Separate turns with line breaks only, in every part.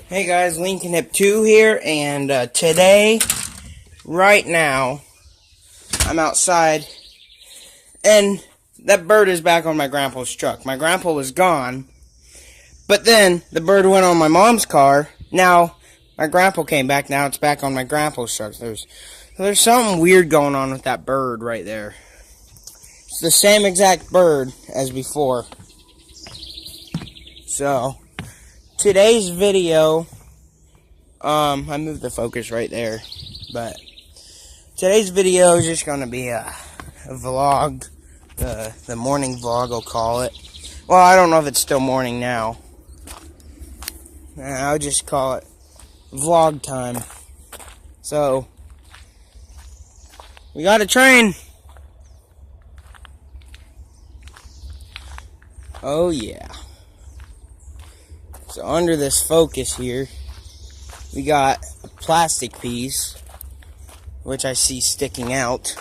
Hey guys, Lincoln Hip 2 here, and today, right now, I'm outside, and that bird is back on my grandpa's truck. My grandpa was gone, but then the bird went on my mom's car. Now, my grandpa came back, now it's back on my grandpa's truck. There's something weird going on with that bird right there. It's the same exact bird as before. So, today's video, I moved the focus right there, but today's video is just going to be a vlog, the morning vlog, I'll call it. Well, I don't know if it's still morning now. I'll just call it vlog time. So, we got a train. Oh yeah. So under this focus here, we got a plastic piece, which I see sticking out.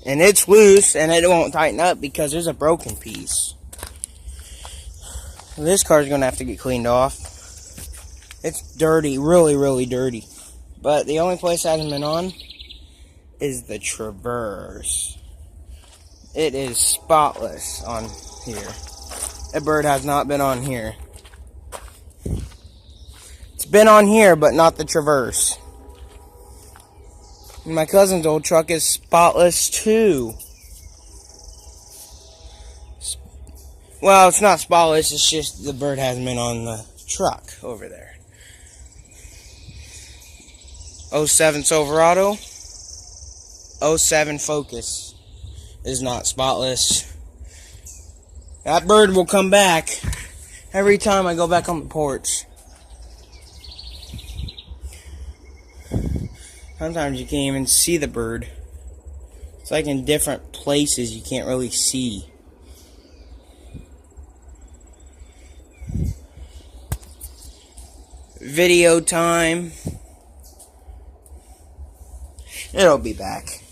And it's loose, and it won't tighten up because there's a broken piece. This car's going to have to get cleaned off. It's dirty, really, really dirty. But the only place it hasn't been on is the Traverse. It is spotless on here. That bird has not been on here. It's been on here, but not the Traverse. And my cousin's old truck is spotless too. Well, it's not spotless, it's just the bird hasn't been on the truck over there. 07 Silverado, 07 Focus is not spotless. That bird will come back every time I go back on the porch. Sometimes you can't even see the bird. It's like in different places you can't really see. Video time. It'll be back.